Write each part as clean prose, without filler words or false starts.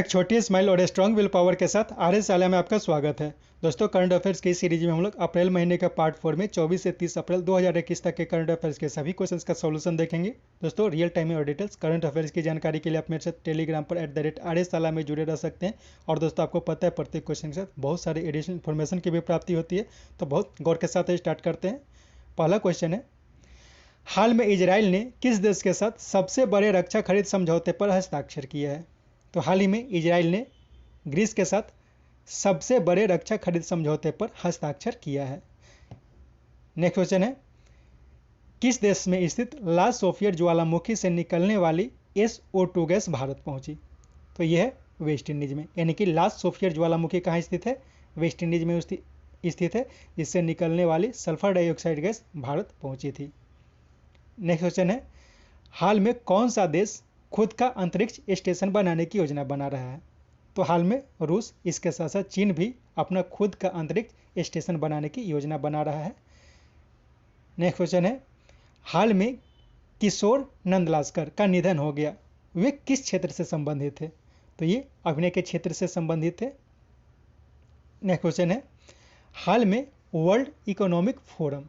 एक छोटी स्माइल और स्ट्रांग विल पावर के साथ आर्य साला में आपका स्वागत है। दोस्तों, करंट अफेयर्स की सीरीज में हम लोग अप्रैल महीने का पार्ट 4 में 24 से 30 अप्रैल 2021 तक के करंट अफेयर्स के सभी क्वेश्चंस का सॉल्यूशन देखेंगे। दोस्तों, रियल टाइम में और डिटेल्स करंट अफेयर्स की जानकारी के लिए आप मेरे साथ टेलीग्राम पर @आर्य साला में जुड़े रह सकते हैं। और दोस्तों, आपको पता है प्रत्येक क्वेश्चन के साथ बहुत सारे एडिशनल इन्फॉर्मेशन की भी प्राप्ति होती है, तो बहुत गौर के साथ स्टार्ट करते हैं। पहला क्वेश्चन है, हाल में इजराइल ने किस देश के साथ सबसे बड़े रक्षा खरीद समझौते पर हस्ताक्षर किया है? तो हाल ही में इजराइल ने ग्रीस के साथ सबसे बड़े रक्षा खरीद समझौते पर हस्ताक्षर किया है। नेक्स्ट क्वेश्चन है, किस देश में स्थित ला सोफियर ज्वालामुखी से निकलने वाली SO2 गैस भारत पहुंची? तो यह है वेस्ट इंडीज में, यानी कि ला सोफियर ज्वालामुखी कहाँ स्थित है? वेस्ट इंडीज में स्थित है, जिससे निकलने वाली सल्फर डाइऑक्साइड गैस भारत पहुंची थी। नेक्स्ट क्वेश्चन है, हाल में कौन सा देश खुद का अंतरिक्ष स्टेशन बनाने की योजना बना रहा है? तो हाल में रूस, इसके साथ साथ चीन भी अपना खुद का अंतरिक्ष स्टेशन बनाने की योजना बना रहा है। नेक्स्ट क्वेश्चन है, हाल में किशोर नंदलास्कर का निधन हो गया, वे किस क्षेत्र से संबंधित थे? तो ये अभिनय के क्षेत्र से संबंधित थे। नेक्स्ट क्वेश्चन है, हाल में वर्ल्ड इकोनॉमिक फोरम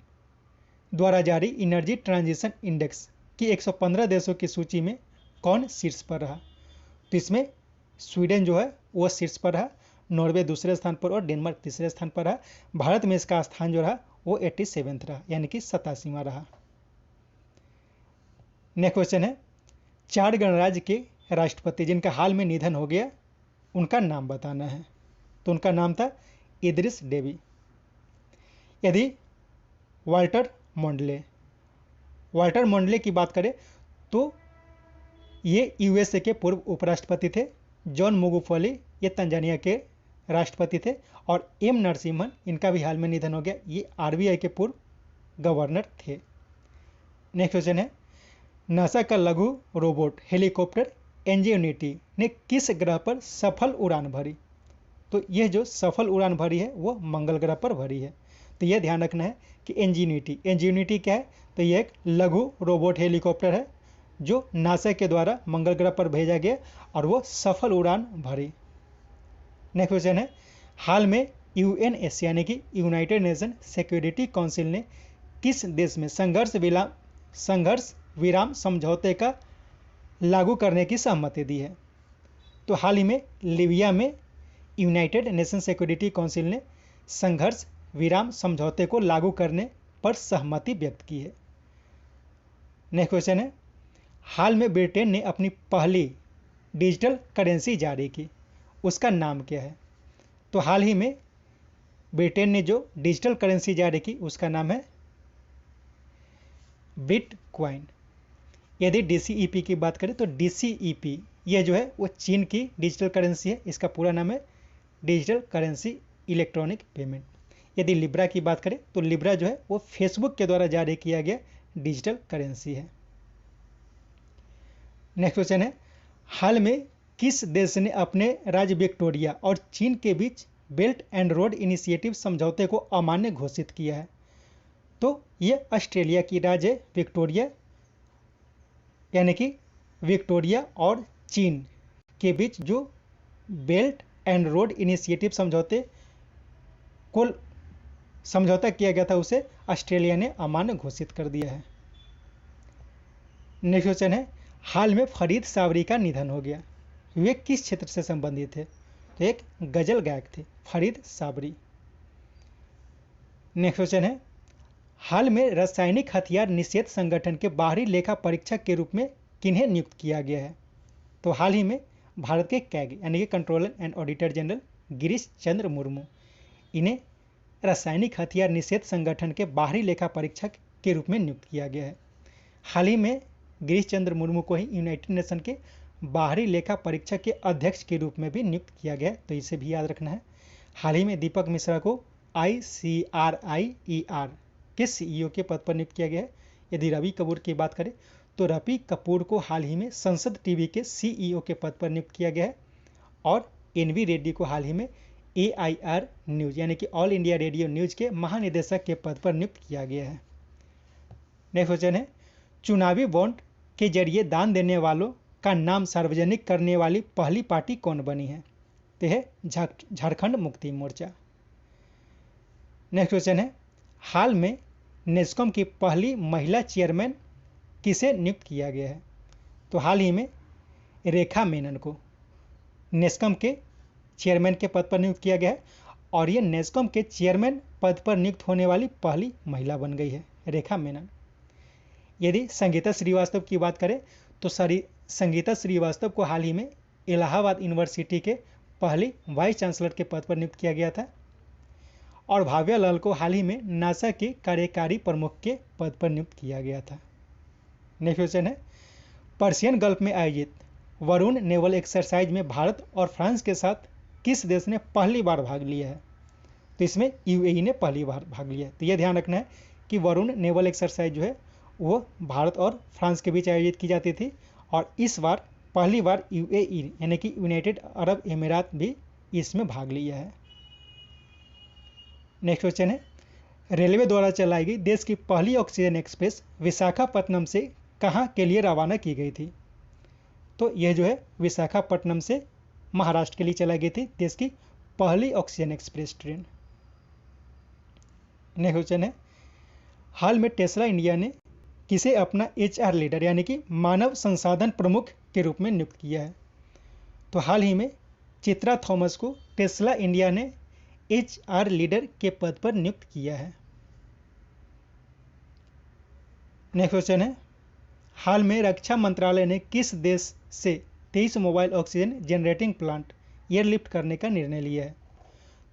द्वारा जारी एनर्जी ट्रांजिशन इंडेक्स की 115 देशों की सूची में कौन शीर्ष पर रहा? तो इसमें स्वीडन जो है वो शीर्ष पर रहा, नॉर्वे दूसरे स्थान पर और डेनमार्क तीसरे स्थान पर रहा। भारत में इसका स्थान जो रहा वो 87वां रहा, यानी कि 87वां रहा। नेक्स्ट क्वेश्चन है, 4 गणराज्य के राष्ट्रपति जिनका हाल में निधन हो गया, उनका नाम बताना है। तो उनका नाम था इदरिस डेबी। यदि वाल्टर मोंडले की बात करें तो ये USA के पूर्व उपराष्ट्रपति थे। जॉन मुगुफली ये तंजानिया के राष्ट्रपति थे। और M नरसिम्हन, इनका भी हाल में निधन हो गया, ये RBI के पूर्व गवर्नर थे। नेक्स्ट क्वेश्चन है, नासा का लघु रोबोट हेलीकॉप्टर इंजेन्यूटी ने किस ग्रह पर सफल उड़ान भरी? तो यह जो सफल उड़ान भरी है वो मंगल ग्रह पर भरी है। तो यह ध्यान रखना है कि इंजेन्यूटी क्या है? तो यह एक लघु रोबोट हेलीकॉप्टर है जो नासा के द्वारा मंगल ग्रह पर भेजा गया और वो सफल उड़ान भरी। नेक्स्ट क्वेश्चन है, हाल में UNSC यानी कि यूनाइटेड नेशन सिक्योरिटी काउंसिल ने किस देश में संघर्ष विराम समझौते का लागू करने की सहमति दी है? तो हाल ही में लीबिया में यूनाइटेड नेशन सिक्योरिटी काउंसिल ने संघर्ष विराम समझौते को लागू करने पर सहमति व्यक्त की है। नेक्स्ट क्वेश्चन है, हाल में ब्रिटेन ने अपनी पहली डिजिटल करेंसी जारी की, उसका नाम क्या है? तो हाल ही में ब्रिटेन ने जो डिजिटल करेंसी जारी की उसका नाम है बिटकॉइन। यदि DCEP की बात करें तो DCEP यह जो है वो चीन की डिजिटल करेंसी है, इसका पूरा नाम है डिजिटल करेंसी इलेक्ट्रॉनिक पेमेंट। यदि लिब्रा की बात करें तो लिब्रा जो है वो फेसबुक के द्वारा जारी किया गया डिजिटल करेंसी है। नेक्स्ट क्वेश्चन है, हाल में किस देश ने अपने राज्य विक्टोरिया और चीन के बीच बेल्ट एंड रोड इनिशिएटिव समझौते को अमान्य घोषित किया है? तो यह ऑस्ट्रेलिया की राज्य है विक्टोरिया, यानी कि विक्टोरिया और चीन के बीच जो बेल्ट एंड रोड इनिशिएटिव समझौता किया गया था उसे ऑस्ट्रेलिया ने अमान्य घोषित कर दिया है। नेक्स्ट क्वेश्चन है, हाल में फरीद सावरी का निधन हो गया, वे किस क्षेत्र से संबंधित थे? तो एक गजल गायक थे फरीद सावरी। नेक्स्ट क्वेश्चन है, हाल में रासायनिक हथियार निषेध संगठन के बाहरी लेखा परीक्षक के रूप में किन्हें नियुक्त किया गया है? तो हाल ही में भारत के कैग यानी कि controller and auditor general Girish Chandra Murmu, इन्हें रासायनिक हथियार निषेध संगठन के बाहरी लेखा परीक्षक के रूप में नियुक्त किया गया है। हाल ही में गिरीश चंद्र मुर्मू को ही यूनाइटेड नेशन के बाहरी लेखा परीक्षक के अध्यक्ष के रूप में भी नियुक्त किया गया, तो इसे भी याद रखना है। हाल ही में दीपक मिश्रा को ICRIER के CEO के पद पर नियुक्त किया गया है। यदि रवि कपूर की बात करें तो रवि कपूर को हाल ही में संसद टीवी के CEO के पद पर नियुक्त किया गया है। और NV रेड्डी को हाल ही में AIR न्यूज़ यानी कि ऑल इंडिया रेडियो न्यूज़ के महानिदेशक के पद पर नियुक्त किया गया है। नेक्स्ट क्वेश्चन है, चुनावी बॉन्ड के जरिए दान देने वालों का नाम सार्वजनिक करने वाली पहली पार्टी कौन बनी है? तो है झारखंड मुक्ति मोर्चा। नेक्स्ट क्वेश्चन है, हाल में नेस्कॉम की पहली महिला चेयरमैन किसे नियुक्त किया गया है? तो हाल ही में रेखा मेनन को नेस्कॉम के चेयरमैन के पद पर नियुक्त किया गया है और ये नेस्कॉम के चेयरमैन पद पर नियुक्त होने वाली पहली महिला बन गई है, रेखा मेनन। यदि संगीता श्रीवास्तव की बात करें तो संगीता श्रीवास्तव को हाल ही में इलाहाबाद यूनिवर्सिटी के पहली वाइस चांसलर के पद पर नियुक्त किया गया था और भाव्या लाल को हाल ही में नासा के कार्यकारी प्रमुख के पद पर नियुक्त किया गया था। नेक्स्ट क्वेश्चन है, पर्शियन गल्फ में आयोजित वरुण नेवल एक्सरसाइज में भारत और फ्रांस के साथ किस देश ने पहली बार भाग लिया है? तो इसमें यूएई ने पहली बार भाग लिया है। तो यह ध्यान रखना है कि वरुण नेवल एक्सरसाइज जो है वो भारत और फ्रांस के बीच आयोजित की जाती थी और इस बार पहली बार यूएई यानी कि यूनाइटेड अरब अमीरात भी इसमें भाग लिया है। नेक्स्ट क्वेश्चन है, रेलवे द्वारा चलाई गई देश की पहली ऑक्सीजन एक्सप्रेस विशाखापट्टनम से कहाँ के लिए रवाना की गई थी? तो यह जो है विशाखापट्टनम से महाराष्ट्र के लिए चलाई गई थी देश की पहली oxygen express train. Next question है, हाल में टेस्ला इंडिया ने किसे अपना एचआर लीडर यानी कि मानव संसाधन प्रमुख के रूप में नियुक्त किया है? तो हाल ही में चित्रा थॉमस को टेस्ला इंडिया ने एचआर लीडर के पद पर नियुक्त किया है। नेक्स्ट क्वेश्चन है, हाल में रक्षा मंत्रालय ने किस देश से 23 mobile oxygen generating plant airlift करने का निर्णय लिया है?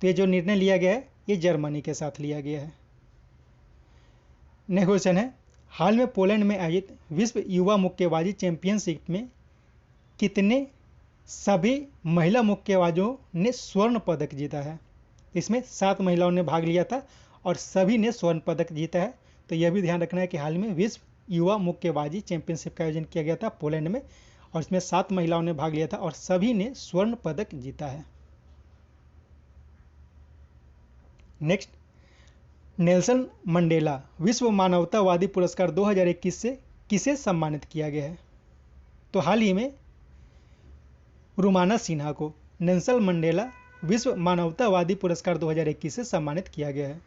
तो ये जो निर्णय लिया गया है ये जर्मनी के साथ लिया गया है। नेक्स्ट क्वेश्चन है, हाल में पोलैंड में आयोजित विश्व युवा मुक्केबाजी चैंपियनशिप में कितने सभी महिला मुक्केबाजों ने स्वर्ण पदक जीता है? इसमें 7 महिलाओं ने भाग लिया था और सभी ने स्वर्ण पदक जीता है। तो यह भी ध्यान रखना है कि हाल में विश्व युवा मुक्केबाजी चैंपियनशिप का आयोजन किया गया था पोलैंड में और इसमें 7 महिलाओं ने भाग लिया था और सभी ने स्वर्ण पदक जीता है। नेक्स्ट, नेल्सन मंडेला विश्व मानवतावादी पुरस्कार 2021 से किसे सम्मानित किया गया है? तो हाल ही में रुमाना सिन्हा को नेल्सन मंडेला विश्व मानवतावादी पुरस्कार 2021 से सम्मानित किया गया है।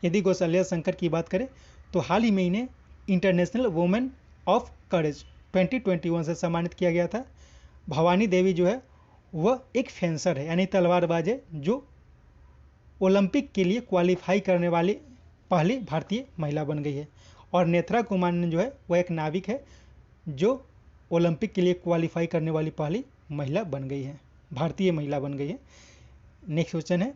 यदि कौशल्या शंकर की बात करें तो हाल ही में इन्हें इंटरनेशनल वुमेन ऑफ करेज 2021 से सम्मानित किया गया था। भवानी देवी जो है वह एक फेंसर है यानी तलवारबाज है जो ओलंपिक के लिए क्वालिफाई करने वाली पहली भारतीय महिला बन गई है और नेत्रा कुमार जो है वह एक नाविक है जो ओलंपिक के लिए क्वालिफाई करने वाली पहली महिला बन गई है, भारतीय महिला बन गई है। नेक्स्ट क्वेश्चन है,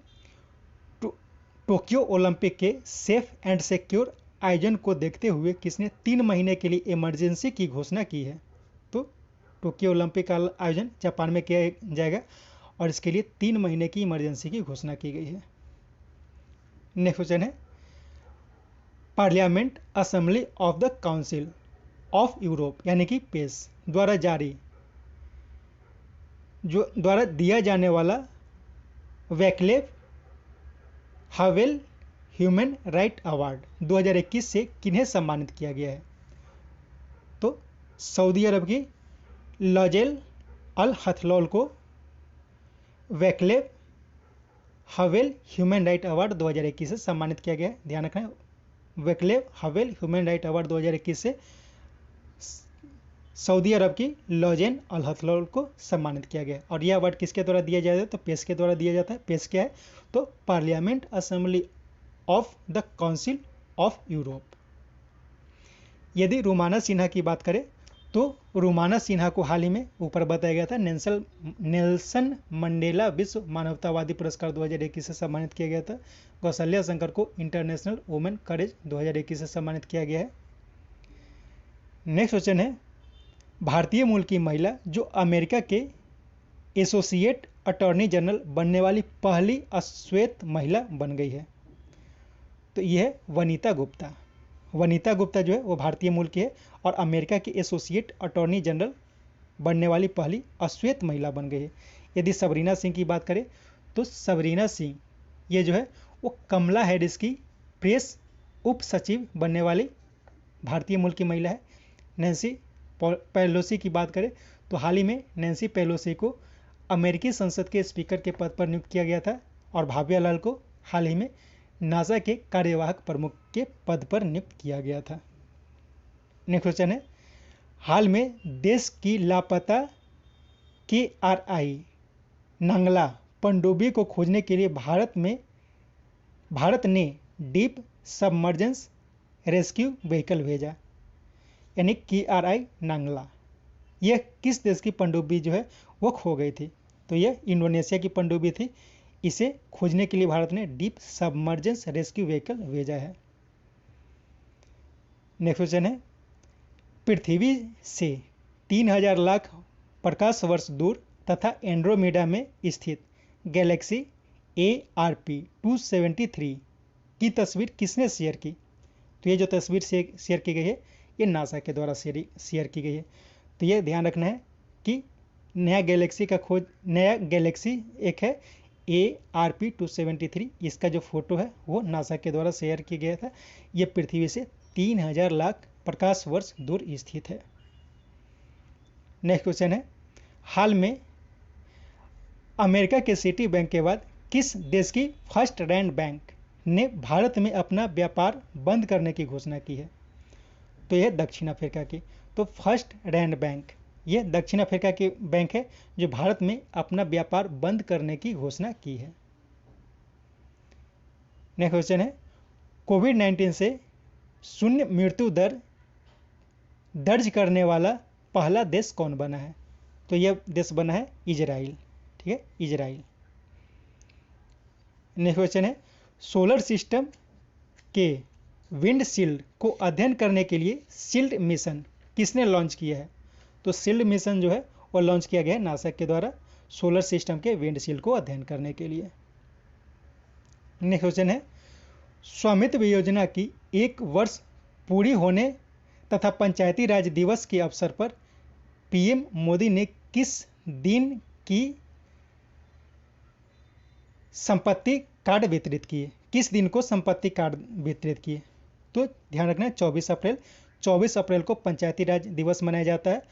टोक्यो ओलंपिक के सेफ एंड सिक्योर आयोजन को देखते हुए किसने 3 महीने के लिए इमरजेंसी की घोषणा की है? तो टोक्यो ओलंपिक का आयोजन जापान में किया जाएगा और इसके लिए 3 महीने की इमरजेंसी की घोषणा की गई है। नेक्स्ट क्वेश्चन है, parliament assembly of the council of Europe यानी कि पेस द्वारा दिया जाने वाला वैक्लेव हावेल ह्यूमन राइट अवार्ड 2021 से किन्हें सम्मानित किया गया है? तो सऊदी अरब की लॉजेल अल हथलौल को वैक्लेव हावेल ह्यूमन राइट अवार्ड 2021 से सम्मानित किया गया है। ध्यान रखना, वैक्लेव हावेल ह्यूमन राइट अवार्ड 2021 से सऊदी अरब की लॉजेन अल हथलौल को सम्मानित किया गया और यह अवार्ड किसके द्वारा दिया जाता है? तो पेस के द्वारा दिया जाता है। पेस क्या है? तो parliament assembly of the council of Europe. यदि रुमाना सिन्हा की बात करें तो रुमाना सिन्हा को हाल ही में ऊपर बताया गया था नेल्सन मंडेला विश्व मानवतावादी पुरस्कार 2021 से सम्मानित किया गया था। कौशल्या शंकर को इंटरनेशनल वुमेन करेज 2021 से सम्मानित किया गया है। नेक्स्ट क्वेश्चन है, भारतीय मूल की महिला जो अमेरिका के एसोसिएट अटॉर्नी जनरल बनने वाली पहली अश्वेत महिला बन गई है? तो यह है वनीता गुप्ता। वनीता गुप्ता जो है वो भारतीय मूल की है और अमेरिका के एसोसिएट अटॉर्नी जनरल बनने वाली पहली अश्वेत महिला बन गई है। यदि सबरीना सिंह की बात करें तो सबरीना सिंह ये जो है वो कमला हैरिस की प्रेस उप सचिव बनने वाली भारतीय मूल की महिला है। नैन्सी पेलोसी की बात करें तो हाल ही में नैन्सी पेलोसी को अमेरिकी संसद के स्पीकर के पद पर नियुक्त किया गया था और भाव्या लाल को हाल ही में नासा के कार्यवाहक प्रमुख के पद पर नियुक्त किया गया था। नेक्स्ट क्वेश्चन है, हाल में देश की लापता KRI नांगला पनडुब्बी को खोजने के लिए भारत ने डीप सबमर्जेंस रेस्क्यू व्हीकल भेजा, यानी KRI नांगला। यह किस देश की पनडुब्बी जो है वो खो गई थी? तो यह इंडोनेशिया की पनडुब्बी थी। इसे खोजने के लिए भारत ने डीप सबमर्जेंस रेस्क्यू व्हीकल भेजा है। नेक्स्ट क्वेश्चन है, पृथ्वी से 3000 लाख प्रकाश वर्ष दूर तथा एंड्रोमेडा में स्थित गैलेक्सी ARP 273 की तस्वीर किसने शेयर की? तो ये जो तस्वीर शेयर की गई है ये नासा के द्वारा शेयर की गई है। तो ये ध्यान रखना है कि नया गैलेक्सी एक है ARP 273, इसका जो फोटो है वो नासा के द्वारा शेयर किया गया था। ये पृथ्वी से 3000 लाख प्रकाश वर्ष दूर स्थित है। नेक्स्ट क्वेश्चन है, हाल में अमेरिका के सिटी बैंक के बाद किस देश की फर्स्ट रैंक बैंक ने भारत में अपना व्यापार बंद करने की घोषणा की है? तो यह दक्षिण अफ्रीका की। तो फर्स्ट रैंक बैंक ये दक्षिण अफ्रीका की बैंक है जो भारत में अपना व्यापार बंद करने की घोषणा की है। नेक्स्ट क्वेश्चन है, कोविड-19 से शून्य मृत्यु दर दर्ज करने वाला पहला देश कौन बना है? तो यह देश बना है इजराइल। ठीक है, इजराइल। नेक्स्ट क्वेश्चन है, सोलर सिस्टम के विंड शील्ड को अध्ययन करने के लिए शील्ड मिशन किसने लॉन्च किया है? तो शील्ड मिशन जो है वो लॉन्च किया गया है नासा के द्वारा सोलर सिस्टम के विंड शील्ड को अध्ययन करने के लिए। नेक्स्ट क्वेश्चन है, स्वामित्व योजना की 1 वर्ष पूरी होने तथा पंचायती राज दिवस के अवसर पर PM मोदी ने किस दिन की संपत्ति कार्ड वितरित किए? किस दिन को संपत्ति कार्ड वितरित किए? तो ध्यान रखना है 24 अप्रैल। 24 अप्रैल को पंचायती राज दिवस मनाया जाता है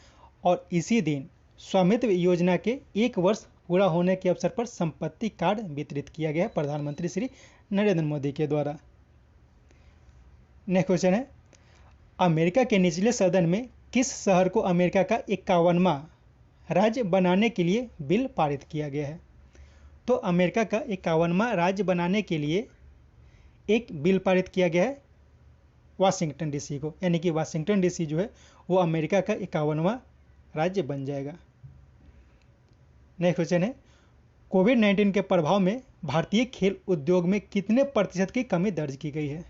और इसी दिन स्वामित्व योजना के 1 वर्ष पूरा होने के अवसर पर संपत्ति कार्ड वितरित किया गया है प्रधानमंत्री श्री नरेंद्र मोदी के द्वारा। नेक्स्ट क्वेश्चन है, अमेरिका के निचले सदन में किस शहर को अमेरिका का 51वां राज्य बनाने के लिए बिल पारित किया गया है? तो अमेरिका का 51वां राज्य बनाने के लिए एक बिल पारित किया गया है वाशिंगटन DC को, यानी कि वाशिंगटन DC जो है वो अमेरिका का 51वां राज्य बन जाएगा। नेक्स्ट क्वेश्चन है, कोविड-19 के प्रभाव में भारतीय खेल उद्योग में कितने प्रतिशत की कमी दर्ज की गई है?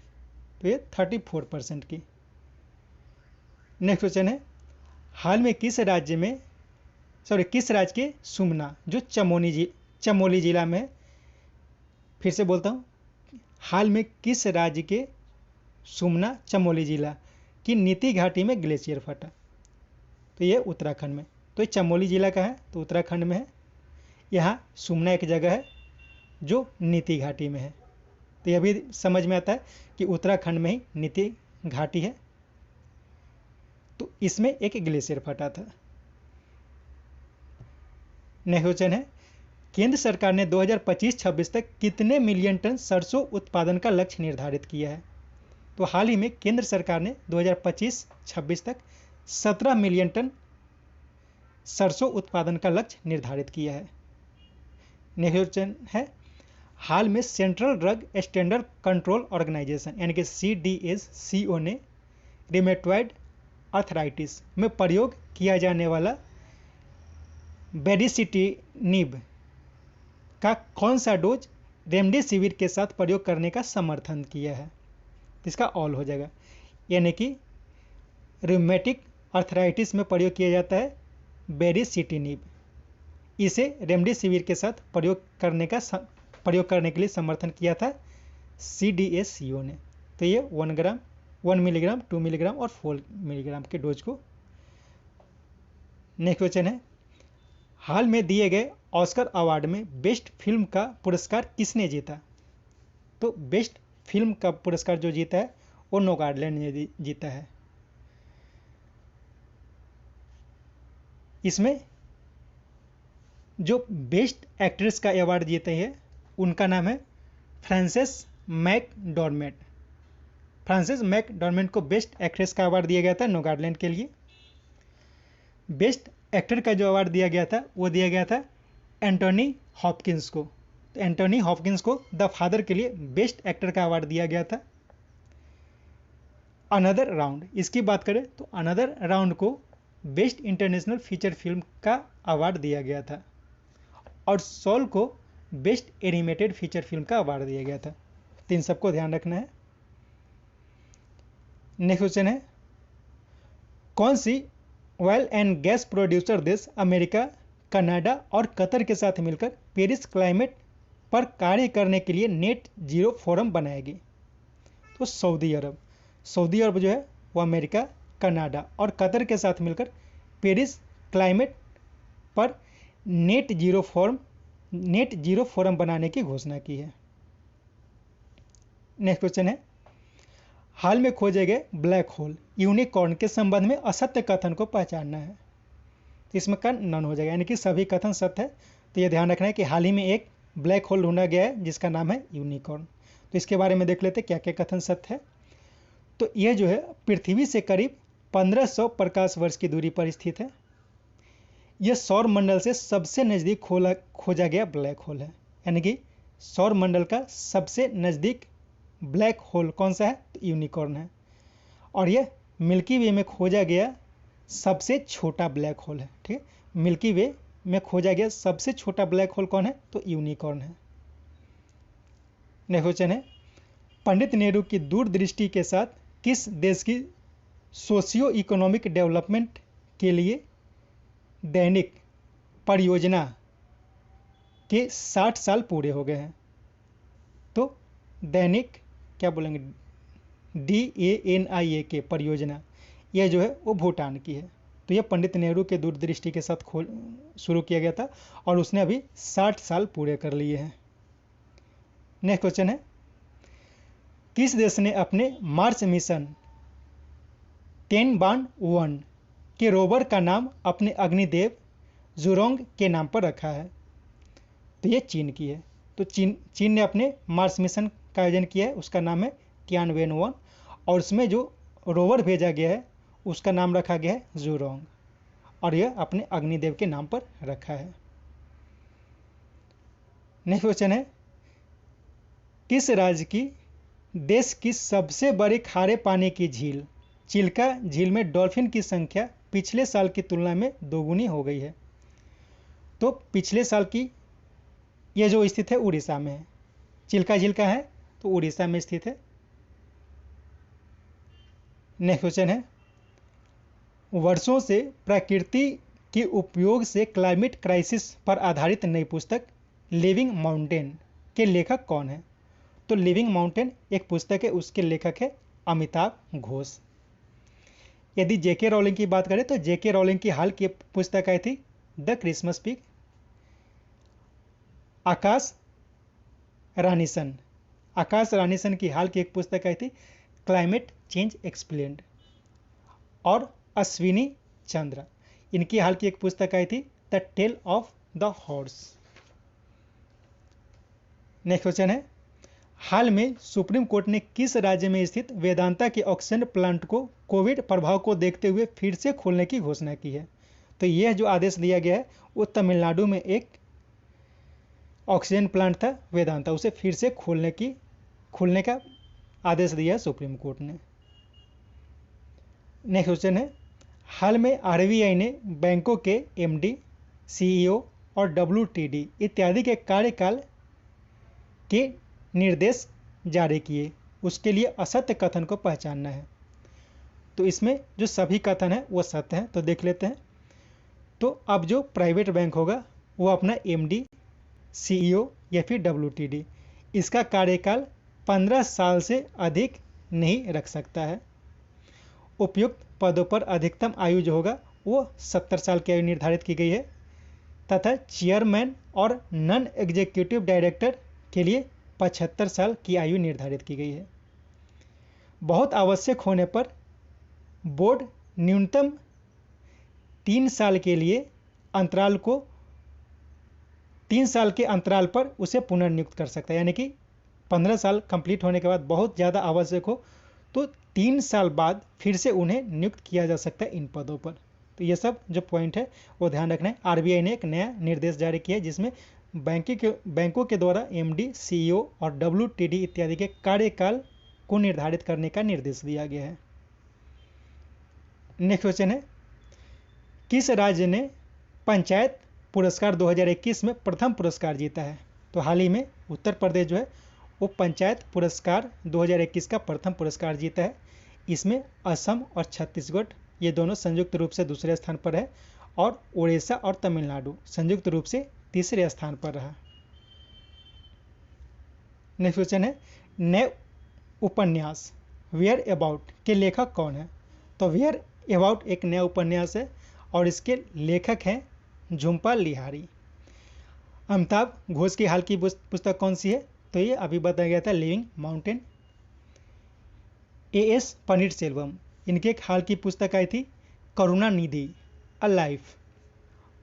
तो ये 34% की। नेक्स्ट क्वेश्चन है, हाल में किस राज्य के सुमना जो चमोली जिला में है, फिर से बोलता हूँ, हाल में किस राज्य के सुमना चमोली जिला की नीति घाटी में ग्लेशियर फटा? तो ये उत्तराखंड में। तो ये चमोली जिला का है तो उत्तराखंड में है। यहाँ सुमना एक जगह है जो नीति घाटी में है। तो यह भी समझ में आता है कि उत्तराखंड में ही नीति घाटी है, तो इसमें एक ग्लेशियर फटा था। नेक्स्ट क्वेश्चन है, केंद्र सरकार ने 2025-26 तक कितने मिलियन टन सरसों उत्पादन का लक्ष्य निर्धारित किया है? तो हाल ही में केंद्र सरकार ने 2025-26 तक 17 मिलियन टन सरसों उत्पादन का लक्ष्य निर्धारित किया है। नेक्स्ट क्वेश्चन है, हाल में central drug standard control organisation यानी कि CDSCO ने रिमेटॉइड आर्थराइटिस में प्रयोग किया जाने वाला बेरिसिटिनिब का कौन सा डोज रेमडेसिविर के साथ प्रयोग करने का समर्थन किया है? इसका ऑल हो जाएगा, यानी कि रूमेटिक आर्थराइटिस में प्रयोग किया जाता है बेरिसिटिनिब। इसे रेमडेसिविर के साथ प्रयोग करने के लिए समर्थन किया था CDSCO ने। तो ये 1 ग्राम, 1 मिलीग्राम, 2 मिलीग्राम और 4 मिलीग्राम के डोज को। नेक्स्ट क्वेश्चन है, हाल में दिए गए ऑस्कर अवार्ड में बेस्ट फिल्म का पुरस्कार किसने जीता? तो बेस्ट फिल्म का पुरस्कार जो जीता है वो नोमैडलैंड ने जीता है। इसमें जो बेस्ट एक्ट्रेस का अवार्ड जीते हैं उनका नाम है फ्रांसेस मैकडॉर्मेंट। फ्रांसेस मैकडॉर्मेंट को बेस्ट एक्ट्रेस का अवार्ड दिया गया था नोमैडलैंड के लिए। बेस्ट एक्टर का जो अवार्ड दिया गया था वो दिया गया था एंटोनी हॉपकिंस को। तो एंटोनी हॉपकिंस को द फादर के लिए बेस्ट एक्टर का अवार्ड दिया गया था। अनदर राउंड, इसकी बात करें तो अनदर राउंड को बेस्ट इंटरनेशनल फीचर फिल्म का अवार्ड दिया गया था और सोल को बेस्ट एनिमेटेड फीचर फिल्म का अवार्ड दिया गया था। तो इन सबको ध्यान रखना है। नेक्स्ट क्वेश्चन है, कौन सी ऑयल एंड गैस प्रोड्यूसर देश अमेरिका, कनाडा और कतर के साथ मिलकर पेरिस क्लाइमेट पर कार्य करने के लिए नेट जीरो फोरम बनाएगी? तो सऊदी अरब। सऊदी अरब जो है वो अमेरिका, कनाडा और कतर के साथ मिलकर पेरिस क्लाइमेट पर नेट जीरो फोरम बनाने की घोषणा की है। नेक्स्ट क्वेश्चन है, हाल में खोजे गए ब्लैक होल यूनिकॉर्न के संबंध में असत्य कथन को पहचानना है। तो इसमें का नन हो जाएगा, यानी कि सभी कथन सत्य है। तो ये ध्यान रखना है कि हाल ही में एक ब्लैक होल ढूंढा गया है जिसका नाम है यूनिकॉर्न। तो इसके बारे में देख लेते हैं क्या क्या कथन सत्य है। तो यह जो है पृथ्वी से करीब 1500 प्रकाश वर्ष की दूरी पर स्थित है। यह सौर मंडल से सबसे नज़दीक खोजा गया ब्लैक होल है, यानी कि सौर मंडल का सबसे नज़दीक ब्लैक होल कौन सा है? तो यूनिकॉर्न है। और यह मिल्की वे में खोजा गया सबसे छोटा ब्लैक होल है। ठीक है, मिल्की वे में खोजा गया सबसे छोटा ब्लैक होल कौन है? तो यूनिकॉर्न है। नेक्स्ट क्वेश्चन है, पंडित नेहरू की दूरदृष्टि के साथ किस देश की सोशियो इकोनॉमिक डेवलपमेंट के लिए दैनिक परियोजना के 60 साल पूरे हो गए हैं? तो दैनिक क्या बोलेंगे, DANIAK परियोजना, यह जो है वो भूटान की है। तो यह पंडित नेहरू के दूरदृष्टि के साथ शुरू किया गया था और उसने अभी 60 साल पूरे कर लिए हैं। नेक्स्ट क्वेश्चन है, किस देश ने अपने मार्स मिशन 10-1 के रोवर का नाम अपने अग्निदेव जुरोंग के नाम पर रखा है? तो ये चीन की है। तो चीन ने अपने मार्स मिशन का आयोजन किया है, उसका नाम है तियानवेन-1 और उसमें जो रोवर भेजा गया है उसका नाम रखा गया है जुरोंग और यह अपने अग्निदेव के नाम पर रखा है। नेक्स्ट क्वेश्चन है, किस राज्य की देश की सबसे बड़ी खारे पानी की झील चिल्का झील में डॉल्फिन की संख्या पिछले साल की तुलना में दोगुनी हो गई है? तो पिछले साल की यह जो स्थित है उड़ीसा में है। चिल्का झील का है तो उड़ीसा में स्थित है। नेक्स्ट क्वेश्चन है, वर्षों से प्रकृति के उपयोग से क्लाइमेट क्राइसिस पर आधारित नई पुस्तक लिविंग माउंटेन के लेखक कौन है? तो लिविंग माउंटेन एक पुस्तक है, उसके लेखक है अमिताभ घोष। यदि जेके रॉलिंग की बात करें तो जेके रॉलिंग की हाल की पुस्तक आई थी द क्रिसमस पिग। आकाश रानीसन की हाल की एक पुस्तक आई थी क्लाइमेट चेंज एक्सप्लेन्ड। और अश्विनी चंद्र, इनकी हाल की एक पुस्तक आई थी the tale of the horse. Next question है, हाल में सुप्रीम कोर्ट ने किस राज्य में स्थित वेदांता के ऑक्सीजन प्लांट को कोविड प्रभाव को देखते हुए फिर से खोलने की घोषणा की है? तो यह जो आदेश दिया गया है वो तमिलनाडु में एक ऑक्सीजन प्लांट था वेदांता, उसे फिर से खोलने का आदेश दिया सुप्रीम कोर्ट ने। नेक्स्ट क्वेश्चन है, हाल में RBI ने बैंकों के MD, CEO और WTD इत्यादि के कार्यकाल के निर्देश जारी किए, उसके लिए असत्य कथन को पहचानना है। तो इसमें जो सभी कथन है वो सत्य है, तो देख लेते हैं। तो अब जो प्राइवेट बैंक होगा वो अपना MD, CEO या फिर WTD इसका कार्यकाल 15 साल से अधिक नहीं रख सकता है। उपयुक्त पदों पर अधिकतम आयु जो होगा वो 70 साल की आयु निर्धारित की गई है तथा चेयरमैन और नॉन एग्जीक्यूटिव डायरेक्टर के लिए 75 साल की आयु निर्धारित की गई है। बहुत आवश्यक होने पर बोर्ड न्यूनतम 3 साल के लिए अंतराल को 3 साल के अंतराल पर उसे पुनर्नियुक्त कर सकता है, यानी कि 15 साल कंप्लीट होने के बाद बहुत ज़्यादा आवश्यक हो तो 3 साल बाद फिर से उन्हें नियुक्त किया जा सकता है इन पदों पर। तो ये सब जो पॉइंट है वो ध्यान रखना है। आरबीआई ने एक नया निर्देश जारी किया है जिसमें बैंकों के द्वारा एमडी, सीईओ और डब्ल्यूटीडी इत्यादि के कार्यकाल को निर्धारित करने का निर्देश दिया गया है। नेक्स्ट क्वेश्चन है, किस राज्य ने पंचायत पुरस्कार 2021 में प्रथम पुरस्कार जीता है? तो हाल ही में उत्तर प्रदेश जो है वो पंचायत पुरस्कार 2021 का प्रथम पुरस्कार जीता है। इसमें असम और छत्तीसगढ़ ये दोनों संयुक्त रूप से दूसरे स्थान पर है और उड़ीसा और तमिलनाडु संयुक्त रूप से तीसरे स्थान पर रहा। नेक्स्ट क्वेश्चन है, नए उपन्यास वेयर अबाउट के लेखक कौन है? तो वेयर अबाउट एक नया उपन्यास है और इसके लेखक हैं झुम्पा लाहिड़ी। अमिताभ घोष की हाल की पुस्तक कौन सी है? तो ये अभी बताया गया था, लिविंग माउंटेन। एएस पनीरसेल्वम, इनकी एक हाल की पुस्तक आई थी करुणानिधि अ लाइफ।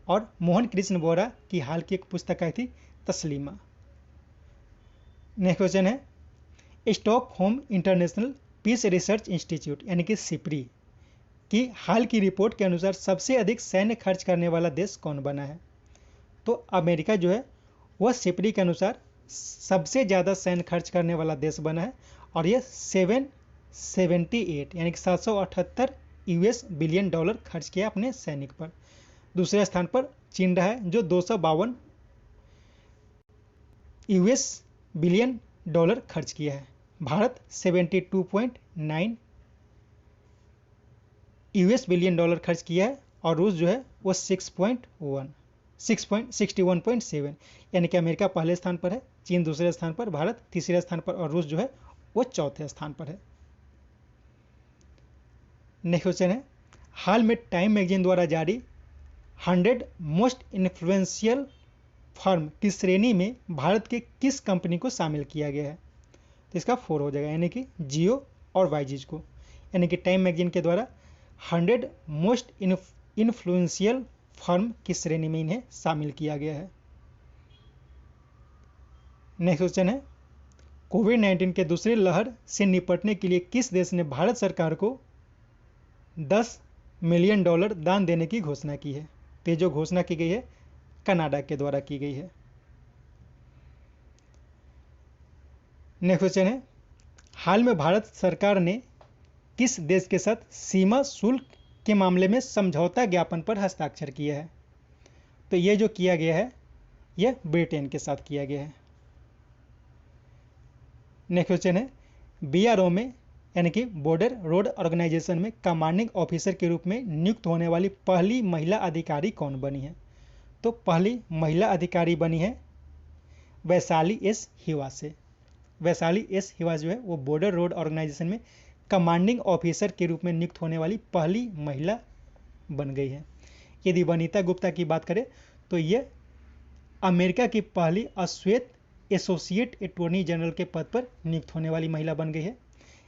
और मोहन कृष्ण बोरा की हाल की एक पुस्तक आई थी तस्लीमा। नेक्स्ट क्वेश्चन है, Stockholm international peace research institute यानी कि सिप्री की हाल की रिपोर्ट के अनुसार सबसे अधिक सैन्य खर्च करने वाला देश कौन बना है? तो अमेरिका जो है वह सिप्री के अनुसार सबसे ज़्यादा सैन्य खर्च करने वाला देश बना है और यह 778 यानी कि 778 यूएस बिलियन डॉलर खर्च किया अपने सैनिक पर। दूसरे स्थान पर चीन रहा है जो 252 यूएस बिलियन डॉलर खर्च किया है। भारत 72.9 यूएस बिलियन डॉलर खर्च किया है और रूस जो है वो 661.7 यानी कि अमेरिका पहले स्थान पर है, चीन दूसरे स्थान पर, भारत तीसरे स्थान पर और रूस जो है वो चौथे स्थान पर है। नेक्स्ट क्वेश्चन है, हाल में टाइम मैगजीन द्वारा जारी 100 मोस्ट इन्फ्लुएंशियल फर्म की श्रेणी में भारत के किस कंपनी को शामिल किया गया है? तो इसका 4 हो जाएगा, यानी कि जियो और वाईजीज को। यानी कि टाइम मैगजीन के द्वारा 100 मोस्ट इन्फ्लुएंशियल फर्म की श्रेणी में इन्हें शामिल किया गया है। नेक्स्ट क्वेश्चन है, कोविड-19 के दूसरी लहर से निपटने के लिए किस देश ने भारत सरकार को $10 मिलियन दान देने की घोषणा की है? तो जो घोषणा की गई है कनाडा के द्वारा की गई है। नेक्स्ट क्वेश्चन है, हाल में भारत सरकार ने किस देश के साथ सीमा शुल्क के मामले में समझौता ज्ञापन पर हस्ताक्षर किया है? तो ये जो किया गया है यह ब्रिटेन के साथ किया गया है। नेक्स्ट क्वेश्चन है, बीआरओ में यानी कि बॉर्डर रोड ऑर्गेनाइजेशन में कमांडिंग ऑफिसर के रूप में नियुक्त होने वाली पहली महिला अधिकारी कौन बनी है? तो पहली महिला अधिकारी बनी है वैशाली एस हिवासे। वैशाली एस हिवासे जो है वो बॉर्डर रोड ऑर्गेनाइजेशन में कमांडिंग ऑफिसर के रूप में नियुक्त होने वाली पहली महिला बन गई है। यदि वनिता गुप्ता की बात करें तो ये अमेरिका की पहली अश्वेत एसोसिएट अटॉर्नी जनरल के पद पर नियुक्त होने वाली महिला बन गई है।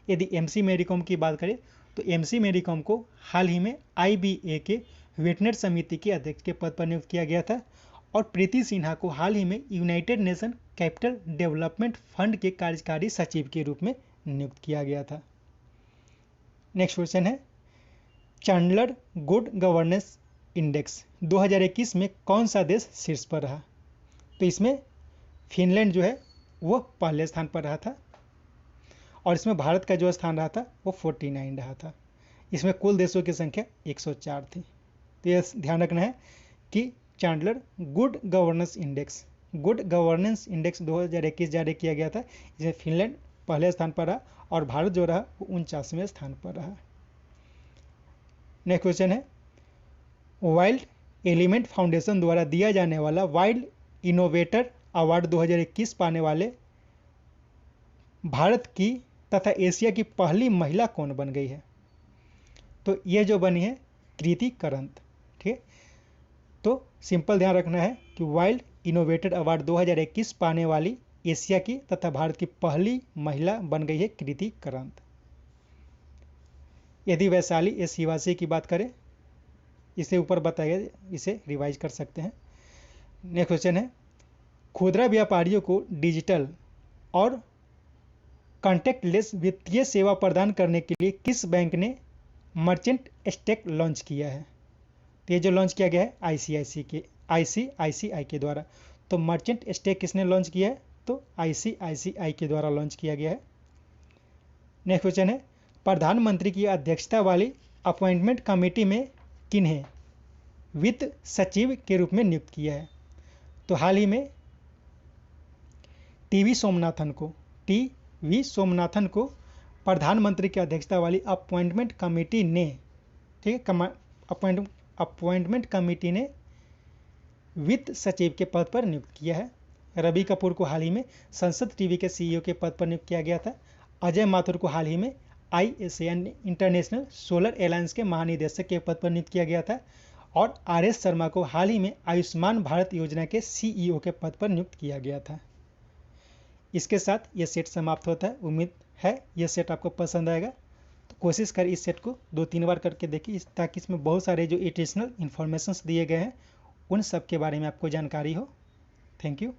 यदि एमसी मैरी कॉम की बात करें तो एमसी मैरी कॉम को हाल ही में आईबीए के वेटनर समिति के अध्यक्ष के पद पर नियुक्त किया गया था और प्रीति सिन्हा को हाल ही में United nation capital development fund के कार्यकारी सचिव के रूप में नियुक्त किया गया था। नेक्स्ट क्वेश्चन है, चैंडलर गुड गवर्नेंस इंडेक्स 2021 में कौन सा देश शीर्ष पर रहा? तो इसमें फिनलैंड जो है वो पहले स्थान पर रहा था और इसमें भारत का जो स्थान रहा था वो 49 रहा था। इसमें कुल देशों की संख्या 104 थी। तो यह ध्यान रखना है कि चैंडलर गुड गवर्नेंस इंडेक्स 2021 जारी किया गया था। इसमें फिनलैंड पहले स्थान पर रहा और भारत जो रहा वो 49वें स्थान पर रहा। नेक्स्ट क्वेश्चन है, वाइल्ड एलिमेंट फाउंडेशन द्वारा दिया जाने वाला वाइल्ड इनोवेटर अवार्ड 2021 पाने वाले भारत की तथा एशिया की पहली महिला कौन बन गई है? तो ये जो बनी है कृति करंत। ठीक है, तो सिंपल ध्यान रखना है कि वाइल्ड इनोवेटर अवार्ड 2021 पाने वाली एशिया की तथा भारत की पहली महिला बन गई है कृति करंत। यदि वैशाली एस हिवासे की बात करें इसे ऊपर बताया गया, इसे रिवाइज कर सकते हैं। नेक्स्ट क्वेश्चन है, खुदरा व्यापारियों को डिजिटल और कॉन्टैक्टलेस वित्तीय सेवा प्रदान करने के लिए किस बैंक ने मर्चेंट स्टेक लॉन्च किया है? तो ये जो लॉन्च किया गया है आईसीआईसीआई के द्वारा। तो मर्चेंट स्टेक किसने लॉन्च किया है? तो आईसीआईसीआई के द्वारा लॉन्च किया गया है। नेक्स्ट क्वेश्चन है, प्रधानमंत्री की अध्यक्षता वाली अपॉइंटमेंट कमेटी में किन्हें वित्त सचिव के रूप में नियुक्त किया है? तो हाल ही में टीवी सोमनाथन को प्रधानमंत्री की अध्यक्षता वाली अपॉइंटमेंट कमेटी ने, ठीक है, अपॉइंटमेंट कमेटी ने वित्त सचिव के पद पर नियुक्त किया है। रवि कपूर को हाल ही में संसद टीवी के सीईओ के पद पर नियुक्त किया गया था। अजय माथुर को हाल ही में ISAN इंटरनेशनल सोलर एलायंस के महानिदेशक के पद पर नियुक्त किया गया था। और RS शर्मा को हाल ही में आयुष्मान भारत योजना के CEO के पद पर नियुक्त किया गया था। इसके साथ यह सेट समाप्त होता है। उम्मीद है यह सेट आपको पसंद आएगा, तो कोशिश करें इस सेट को 2-3 बार करके देखिए, ताकि इसमें बहुत सारे जो एडिशनल इन्फॉर्मेशंस दिए गए हैं उन सब के बारे में आपको जानकारी हो। Thank you.